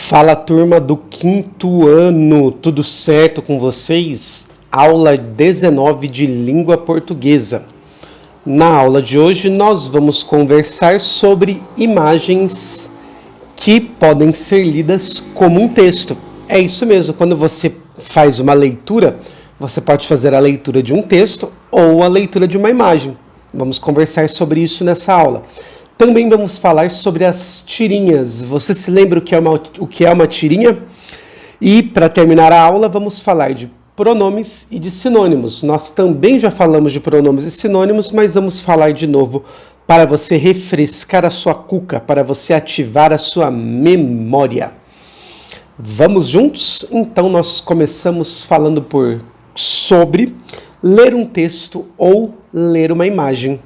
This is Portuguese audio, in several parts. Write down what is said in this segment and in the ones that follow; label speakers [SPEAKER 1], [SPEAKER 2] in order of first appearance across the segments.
[SPEAKER 1] Fala, turma do quinto ano, tudo certo com vocês? Aula 19 de língua portuguesa. Na aula de hoje nós vamos conversar sobre imagens que podem ser lidas como um texto. É isso mesmo, quando você faz uma leitura, você pode fazer a leitura de um texto ou a leitura de uma imagem. Vamos conversar sobre isso nessa aula. Também vamos falar sobre as tirinhas. Você se lembra o que é uma tirinha? E para terminar a aula, vamos falar de pronomes e de sinônimos. Nós também já falamos de pronomes e sinônimos, mas vamos falar de novo para você refrescar a sua cuca, para você ativar a sua memória. Vamos juntos? Então nós começamos falando sobre ler um texto ou ler uma imagem.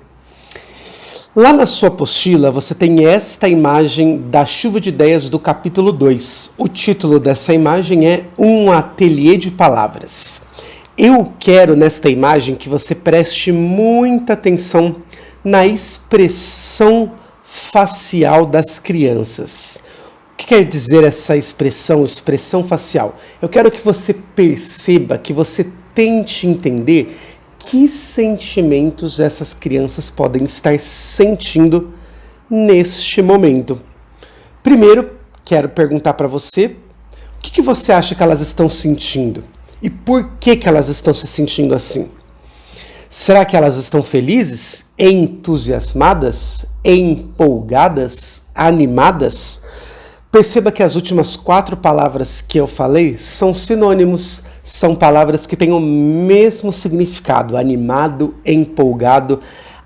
[SPEAKER 1] Lá na sua apostila você tem esta imagem da chuva de ideias do capítulo 2. O título dessa imagem é Um Ateliê de Palavras. Eu quero nesta imagem que você preste muita atenção na expressão facial das crianças. O que quer dizer essa expressão facial? Eu quero que você perceba, que você tente entender que sentimentos essas crianças podem estar sentindo neste momento. Primeiro, quero perguntar para você, o que você acha que elas estão sentindo? E por que elas estão se sentindo assim? Será que elas estão felizes, entusiasmadas, empolgadas, animadas? Perceba que as últimas 4 palavras que eu falei são sinônimos, são palavras que têm o mesmo significado. Animado, empolgado,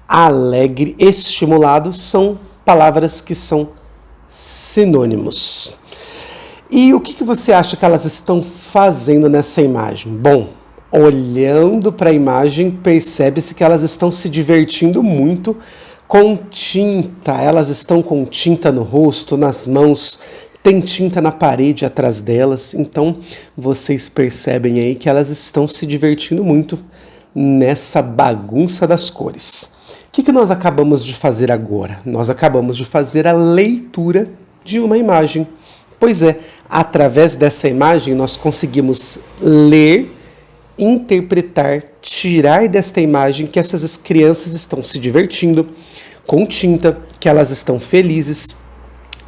[SPEAKER 1] alegre, estimulado, são palavras que são sinônimos. E o que você acha que elas estão fazendo nessa imagem? Bom, olhando para a imagem, percebe-se que elas estão se divertindo muito com tinta. Elas estão com tinta no rosto, nas mãos, tem tinta na parede atrás delas. Então vocês percebem aí que elas estão se divertindo muito nessa bagunça das cores. O que nós acabamos de fazer agora? Nós acabamos de fazer a leitura de uma imagem. Pois é, através dessa imagem nós conseguimos ler, interpretar, tirar desta imagem que essas crianças estão se divertindo com tinta, que elas estão felizes.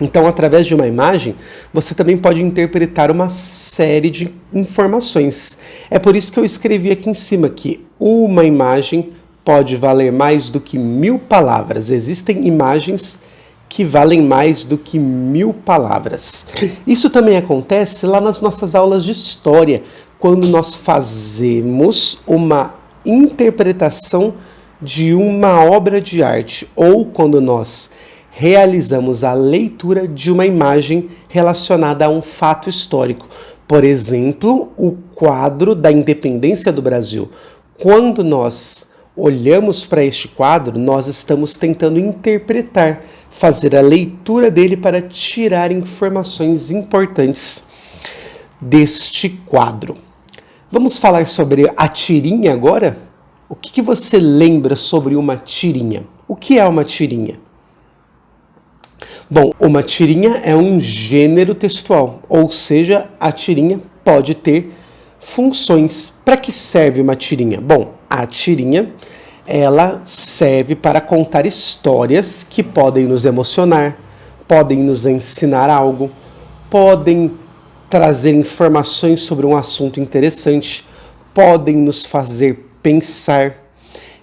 [SPEAKER 1] Então, através de uma imagem, você também pode interpretar uma série de informações. É por isso que eu escrevi aqui em cima que uma imagem pode valer mais do que 1000 palavras. Existem imagens que valem mais do que 1000 palavras. Isso também acontece lá nas nossas aulas de história, quando nós fazemos uma interpretação de uma obra de arte, ou quando nós realizamos a leitura de uma imagem relacionada a um fato histórico. Por exemplo, o quadro da independência do Brasil. Quando nós olhamos para este quadro, nós estamos tentando interpretar, fazer a leitura dele para tirar informações importantes deste quadro. Vamos falar sobre a tirinha agora? O que você lembra sobre uma tirinha? O que é uma tirinha? Bom, uma tirinha é um gênero textual, ou seja, a tirinha pode ter funções. Para que serve uma tirinha? Bom, a tirinha ela serve para contar histórias que podem nos emocionar, podem nos ensinar algo, podem trazer informações sobre um assunto interessante, podem nos fazer pensar.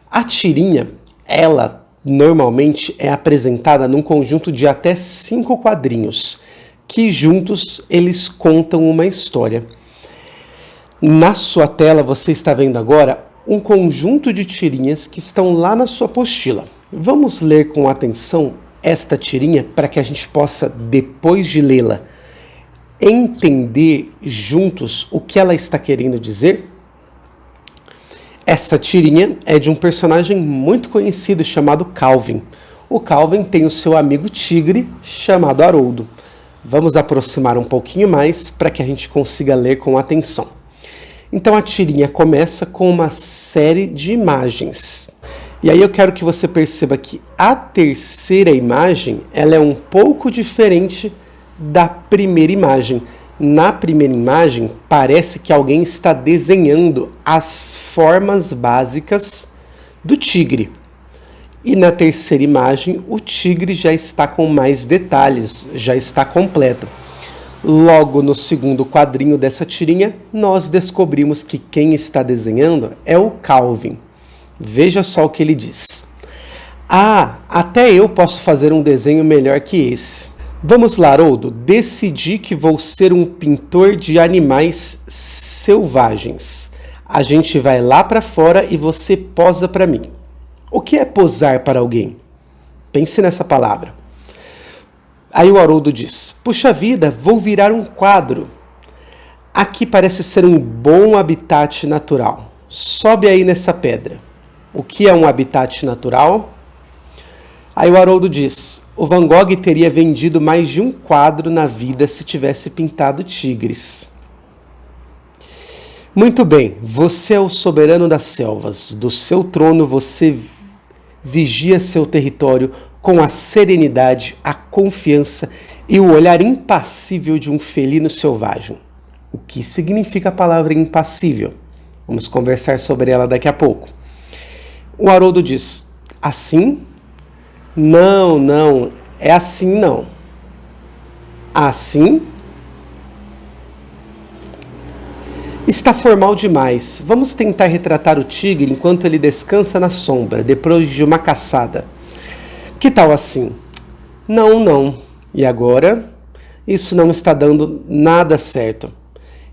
[SPEAKER 1] A tirinha, ela normalmente é apresentada num conjunto de até 5 quadrinhos, que juntos eles contam uma história. Na sua tela você está vendo agora um conjunto de tirinhas que estão lá na sua apostila. Vamos ler com atenção esta tirinha para que a gente possa, depois de lê-la, entender juntos o que ela está querendo dizer? Essa tirinha é de um personagem muito conhecido chamado Calvin. O Calvin tem o seu amigo tigre chamado Haroldo. Vamos aproximar um pouquinho mais para que a gente consiga ler com atenção. Então a tirinha começa com uma série de imagens. E aí eu quero que você perceba que a terceira imagem ela é um pouco diferente da primeira imagem. Na primeira imagem, parece que alguém está desenhando as formas básicas do tigre. E na terceira imagem, o tigre já está com mais detalhes, já está completo. Logo no segundo quadrinho dessa tirinha, nós descobrimos que quem está desenhando é o Calvin. Veja só o que ele diz. Ah, até eu posso fazer um desenho melhor que esse. Vamos lá, Haroldo, decidi que vou ser um pintor de animais selvagens. A gente vai lá para fora e você posa para mim. O que é posar para alguém? Pense nessa palavra. Aí o Haroldo diz, puxa vida, vou virar um quadro. Aqui parece ser um bom habitat natural. Sobe aí nessa pedra. O que é um habitat natural? Aí o Haroldo diz, o Van Gogh teria vendido mais de um quadro na vida se tivesse pintado tigres. Muito bem, você é o soberano das selvas. Do seu trono você vigia seu território com a serenidade, a confiança e o olhar impassível de um felino selvagem. O que significa a palavra impassível? Vamos conversar sobre ela daqui a pouco. O Haroldo diz, assim? Não, é assim não. Assim? Está formal demais. Vamos tentar retratar o tigre enquanto ele descansa na sombra, depois de uma caçada. Que tal assim? Não. E agora? Isso não está dando nada certo.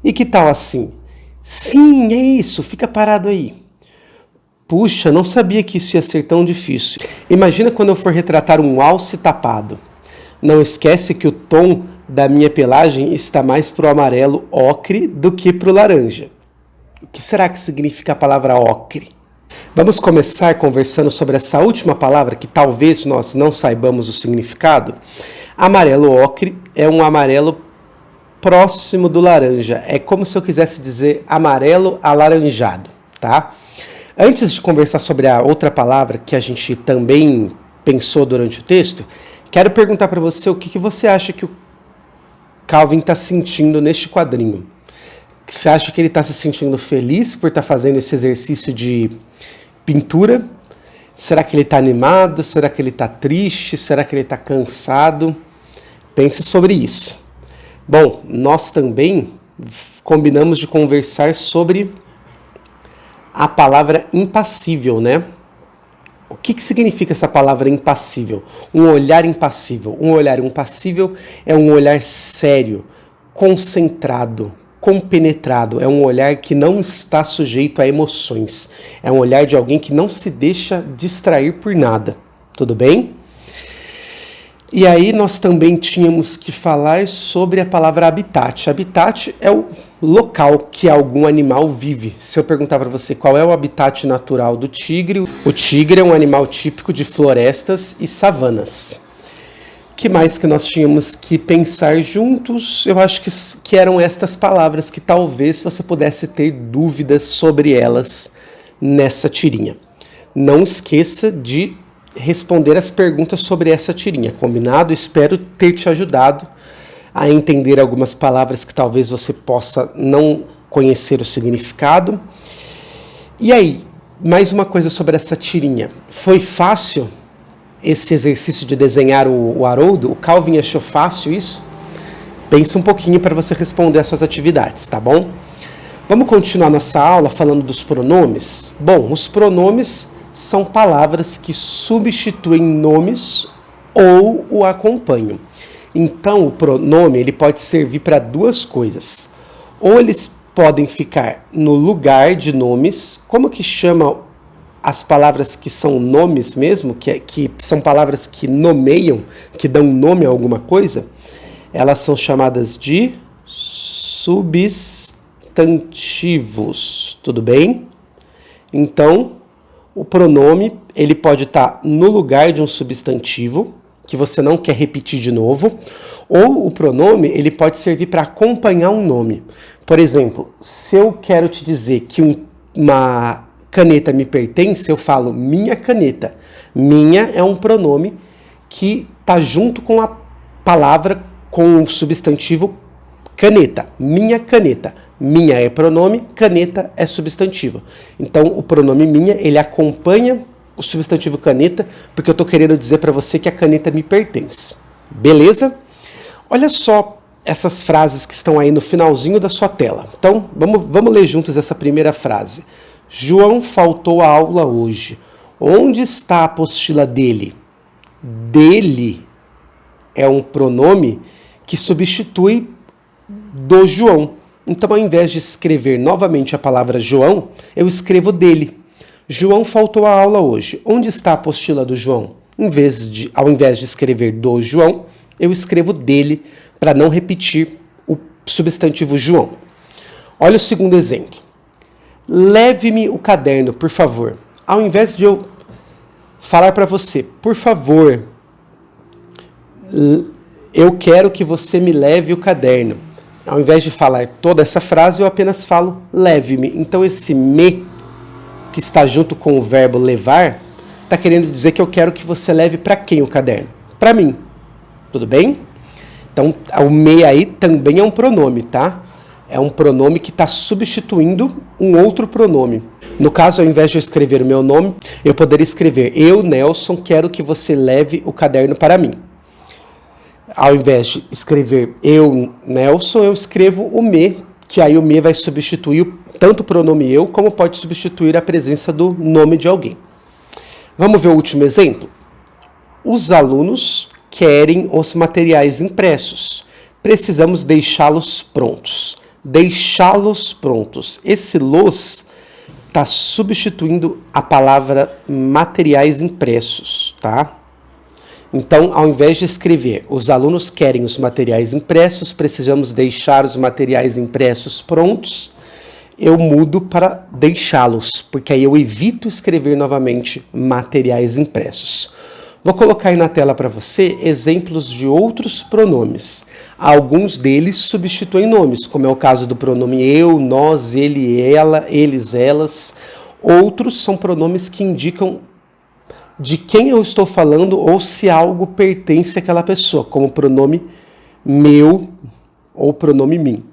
[SPEAKER 1] E que tal assim? Sim, é isso, fica parado aí. Puxa, não sabia que isso ia ser tão difícil. Imagina quando eu for retratar um alce tapado. Não esquece que o tom da minha pelagem está mais pro amarelo ocre do que pro laranja. O que será que significa a palavra ocre? Vamos começar conversando sobre essa última palavra que talvez nós não saibamos o significado. Amarelo ocre é um amarelo próximo do laranja. É como se eu quisesse dizer amarelo alaranjado, tá? Antes de conversar sobre a outra palavra que a gente também pensou durante o texto, quero perguntar para você o que você acha que o Calvin está sentindo neste quadrinho. Você acha que ele está se sentindo feliz por estar fazendo esse exercício de pintura? Será que ele está animado? Será que ele está triste? Será que ele está cansado? Pense sobre isso. Bom, nós também combinamos de conversar sobre a palavra impassível, né? O que significa essa palavra impassível? Um olhar impassível. Um olhar impassível é um olhar sério, concentrado, compenetrado. É um olhar que não está sujeito a emoções. É um olhar de alguém que não se deixa distrair por nada. Tudo bem? E aí nós também tínhamos que falar sobre a palavra habitat. Habitat é o local que algum animal vive. Se eu perguntar para você qual é o habitat natural do tigre, o tigre é um animal típico de florestas e savanas. O que mais que nós tínhamos que pensar juntos? Eu acho que eram estas palavras que talvez você pudesse ter dúvidas sobre elas nessa tirinha. Não esqueça de responder as perguntas sobre essa tirinha, combinado? Espero ter te ajudado a entender algumas palavras que talvez você possa não conhecer o significado. E aí, mais uma coisa sobre essa tirinha. Foi fácil esse exercício de desenhar o Haroldo? O Calvin achou fácil isso? Pense um pouquinho para você responder as suas atividades, tá bom? Vamos continuar nossa aula falando dos pronomes? Bom, os pronomes são palavras que substituem nomes ou o acompanham. Então, o pronome ele pode servir para duas coisas. Ou eles podem ficar no lugar de nomes, como que chama as palavras que são nomes mesmo, que são palavras que nomeiam, que dão nome a alguma coisa, elas são chamadas de substantivos, tudo bem? Então, o pronome ele pode estar no lugar de um substantivo, que você não quer repetir de novo, ou o pronome ele pode servir para acompanhar um nome. Por exemplo, se eu quero te dizer que uma caneta me pertence, eu falo minha caneta. Minha é um pronome que está junto com a palavra com o substantivo caneta. Minha caneta. Minha é pronome, caneta é substantivo. Então, o pronome minha, ele acompanha o substantivo caneta, porque eu estou querendo dizer para você que a caneta me pertence. Beleza? Olha só essas frases que estão aí no finalzinho da sua tela. Então, vamos ler juntos essa primeira frase. João faltou à aula hoje. Onde está a apostila dele? Dele é um pronome que substitui do João. Então, ao invés de escrever novamente a palavra João, eu escrevo dele. João faltou à aula hoje. Onde está a apostila do João? Ao invés de escrever do João, eu escrevo dele para não repetir o substantivo João. Olha o segundo exemplo. Leve-me o caderno, por favor. Ao invés de eu falar para você, por favor, eu quero que você me leve o caderno. Ao invés de falar toda essa frase, eu apenas falo leve-me. Então esse me, que está junto com o verbo levar, está querendo dizer que eu quero que você leve para quem o caderno? Para mim. Tudo bem? Então o me aí também é um pronome, tá? É um pronome que está substituindo um outro pronome. No caso, ao invés de eu escrever o meu nome, eu poderia escrever eu, Nelson, quero que você leve o caderno para mim. Ao invés de escrever eu, Nelson, eu escrevo o me, que aí o me vai substituir tanto o pronome eu, como pode substituir a presença do nome de alguém. Vamos ver o último exemplo? Os alunos querem os materiais impressos. Precisamos deixá-los prontos. Deixá-los prontos. Esse los está substituindo a palavra materiais impressos, tá? Então, ao invés de escrever os alunos querem os materiais impressos, precisamos deixar os materiais impressos prontos, eu mudo para deixá-los, porque aí eu evito escrever novamente materiais impressos. Vou colocar aí na tela para você exemplos de outros pronomes. Alguns deles substituem nomes, como é o caso do pronome eu, nós, ele, ela, eles, elas. Outros são pronomes que indicam de quem eu estou falando ou se algo pertence àquela pessoa, como o pronome meu ou pronome mim.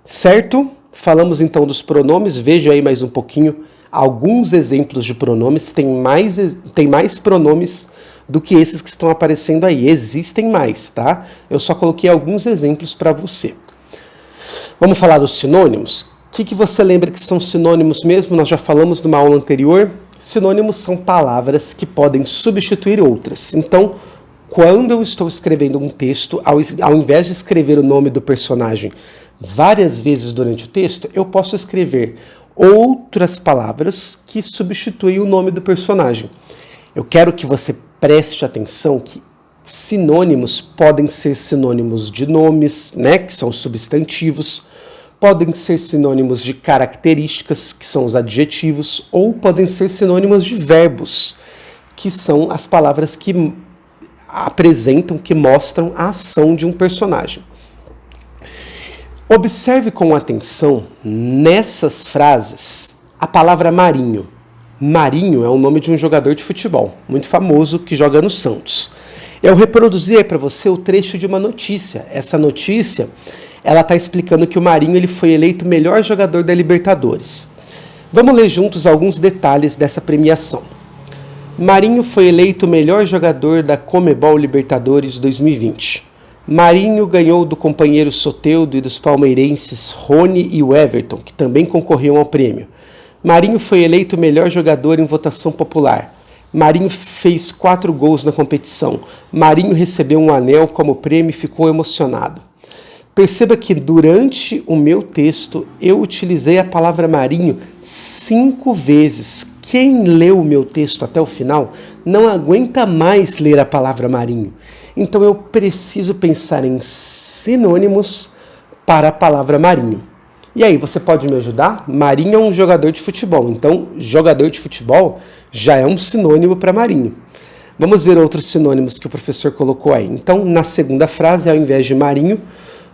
[SPEAKER 1] Certo? Falamos então dos pronomes, veja aí mais um pouquinho alguns exemplos de pronomes, tem mais pronomes do que esses que estão aparecendo aí, existem mais, tá? Eu só coloquei alguns exemplos para você. Vamos falar dos sinônimos? O que você lembra que são sinônimos mesmo? Nós já falamos numa aula anterior. Sinônimos são palavras que podem substituir outras. Então, quando eu estou escrevendo um texto, ao invés de escrever o nome do personagem várias vezes durante o texto, eu posso escrever outras palavras que substituem o nome do personagem. Eu quero que você preste atenção que sinônimos podem ser sinônimos de nomes, né, que são substantivos, podem ser sinônimos de características, que são os adjetivos, ou podem ser sinônimos de verbos, que são as palavras que apresentam, que mostram a ação de um personagem. Observe com atenção nessas frases a palavra Marinho. Marinho é o nome de um jogador de futebol, muito famoso, que joga no Santos. Eu reproduzi aí para você o trecho de uma notícia. Essa notícia, ela está explicando que o Marinho ele foi eleito o melhor jogador da Libertadores. Vamos ler juntos alguns detalhes dessa premiação. Marinho foi eleito o melhor jogador da Conmebol Libertadores 2020. Marinho ganhou do companheiro Soteldo e dos palmeirenses Rony e o Everton, que também concorriam ao prêmio. Marinho foi eleito o melhor jogador em votação popular. Marinho fez 4 gols na competição. Marinho recebeu um anel como prêmio e ficou emocionado. Perceba que durante o meu texto eu utilizei a palavra Marinho 5 vezes. Quem leu o meu texto até o final não aguenta mais ler a palavra Marinho. Então eu preciso pensar em sinônimos para a palavra Marinho. E aí, você pode me ajudar? Marinho é um jogador de futebol, então jogador de futebol já é um sinônimo para Marinho. Vamos ver outros sinônimos que o professor colocou aí. Então, na segunda frase, ao invés de Marinho,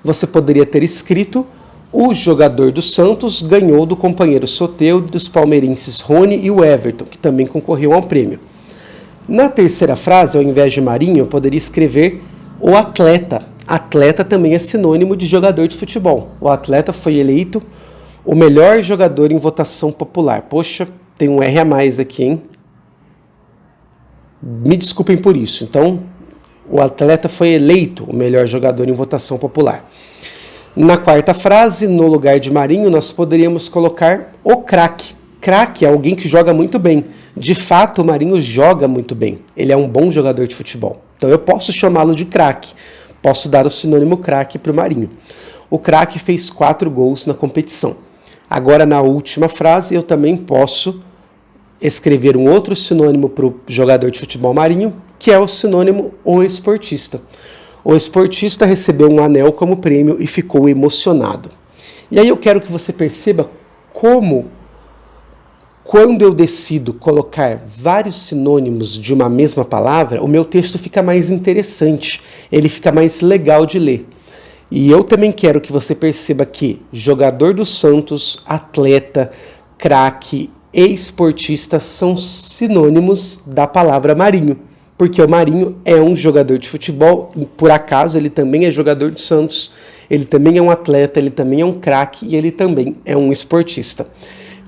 [SPEAKER 1] você poderia ter escrito: o jogador do Santos ganhou do companheiro Soteldo, dos palmeirenses Rony e o Everton, que também concorreu ao prêmio. Na terceira frase, ao invés de Marinho, eu poderia escrever: o atleta Atleta também é sinônimo de jogador de futebol. O atleta foi eleito o melhor jogador em votação popular. Poxa, tem um R a mais aqui, hein? Me desculpem por isso. Então, o atleta foi eleito o melhor jogador em votação popular. Na quarta frase, no lugar de Marinho, nós poderíamos colocar o craque. Craque é alguém que joga muito bem. De fato, o Marinho joga muito bem. Ele é um bom jogador de futebol. Então eu posso chamá-lo de craque. Posso dar o sinônimo craque para o Marinho. O craque fez 4 gols na competição. Agora, na última frase, eu também posso escrever um outro sinônimo para o jogador de futebol Marinho, que é o sinônimo o esportista. O esportista recebeu um anel como prêmio e ficou emocionado. E aí eu quero que você perceba como, quando eu decido colocar vários sinônimos de uma mesma palavra, o meu texto fica mais interessante, ele fica mais legal de ler. E eu também quero que você perceba que jogador do Santos, atleta, craque e esportista são sinônimos da palavra Marinho, porque o Marinho é um jogador de futebol, e por acaso ele também é jogador de Santos, ele também é um atleta, ele também é um craque e ele também é um esportista.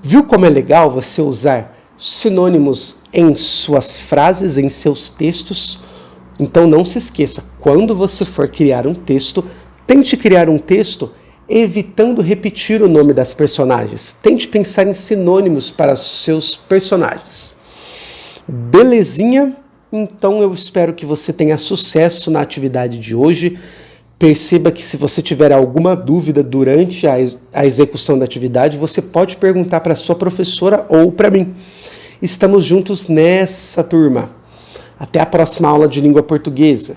[SPEAKER 1] Viu como é legal você usar sinônimos em suas frases, em seus textos? Então não se esqueça, quando você for criar um texto, tente criar um texto evitando repetir o nome das personagens. Tente pensar em sinônimos para os seus personagens. Belezinha? Então eu espero que você tenha sucesso na atividade de hoje. Perceba que se você tiver alguma dúvida durante a execução da atividade, você pode perguntar para a sua professora ou para mim. Estamos juntos nessa turma. Até a próxima aula de língua portuguesa.